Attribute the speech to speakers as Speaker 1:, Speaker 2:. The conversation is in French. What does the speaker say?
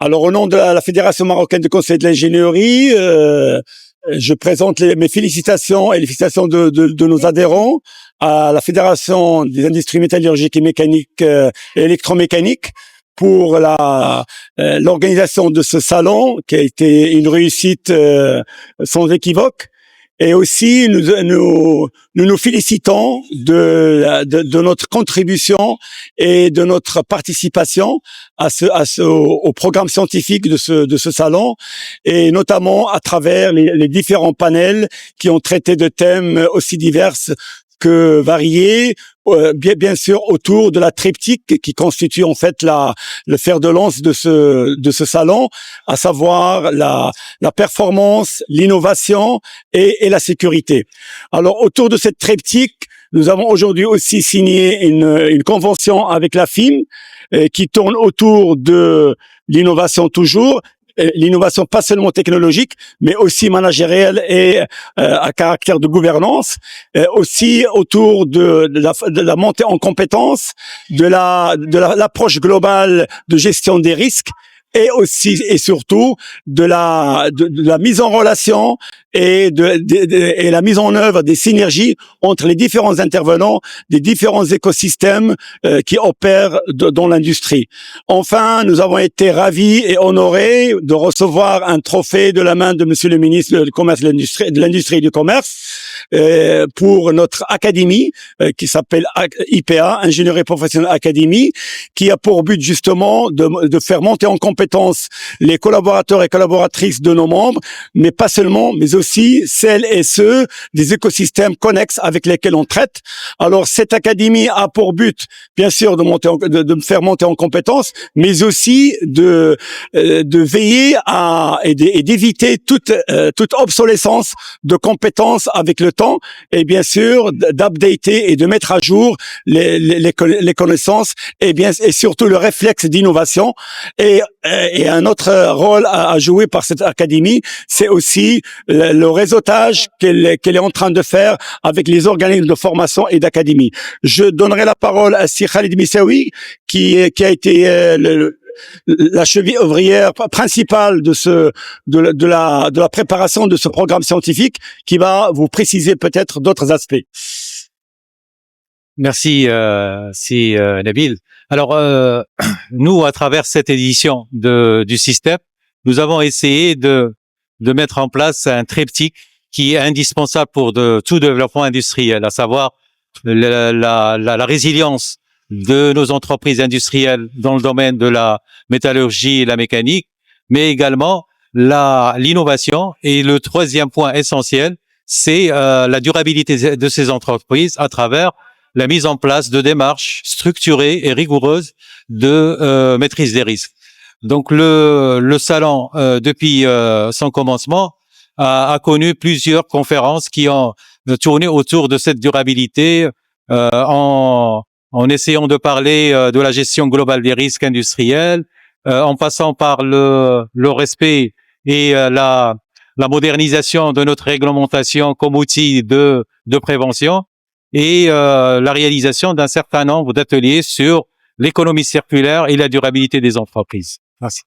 Speaker 1: Alors, au nom de la Fédération marocaine de conseil de l'ingénierie, je présente mes félicitations et les félicitations de nos adhérents à la Fédération des industries métallurgiques et mécaniques et électromécaniques pour l'organisation de ce salon qui a été une réussite sans équivoque. Et aussi, nous félicitons de notre contribution et de notre participation au programme scientifique de ce salon, et notamment à travers les différents panels qui ont traité de thèmes aussi divers que variés, bien sûr autour de la triptyque qui constitue en fait le fer de lance de ce salon, à savoir la performance, l'innovation et la sécurité. Alors autour de cette triptyque, nous avons aujourd'hui aussi signé une convention avec la FIM qui tourne autour de l'innovation toujours. L'innovation pas seulement technologique, mais aussi managérielle et à caractère de gouvernance, aussi autour de la montée en compétences, de l'approche globale de gestion des risques, et aussi et surtout de la mise en relation et la mise en œuvre des synergies entre les différents intervenants des différents écosystèmes qui opèrent dans l'industrie. Enfin, nous avons été ravis et honorés de recevoir un trophée de la main de Monsieur le ministre du Commerce, de l'Industrie et du Commerce pour notre académie qui s'appelle IPA, Ingénierie Professionnelle Académie, qui a pour but justement de faire monter en compétence les collaborateurs et collaboratrices de nos membres, mais pas seulement, mais aussi celles et ceux des écosystèmes connexes avec lesquels on traite. Alors cette académie a pour but, bien sûr, de me faire monter en compétences, mais aussi de veiller et d'éviter toute obsolescence de compétences avec le temps, et bien sûr d'updater et de mettre à jour les connaissances, et surtout le réflexe d'innovation. Et un autre rôle à jouer par cette académie, c'est aussi le réseautage qu'elle est en train de faire avec les organismes de formation et d'académie. Je donnerai la parole à Sir Khalid Missaoui, qui a été la cheville ouvrière principale de la préparation de ce programme scientifique, qui va vous préciser peut-être d'autres aspects.
Speaker 2: Merci, Nabil. Alors, nous, à travers cette édition du système, nous avons essayé de mettre en place un triptyque qui est indispensable pour tout développement industriel, à savoir la résilience de nos entreprises industrielles dans le domaine de la métallurgie et la mécanique, mais également l'innovation. Et le troisième point essentiel, c'est la durabilité de ces entreprises à travers la mise en place de démarches structurées et rigoureuses de maîtrise des risques. Donc le salon, depuis son commencement, a connu plusieurs conférences qui ont tourné autour de cette durabilité, en essayant de parler de la gestion globale des risques industriels, en passant par le respect et la modernisation de notre réglementation comme outil de prévention, et la réalisation d'un certain nombre d'ateliers sur l'économie circulaire et la durabilité des entreprises. Merci.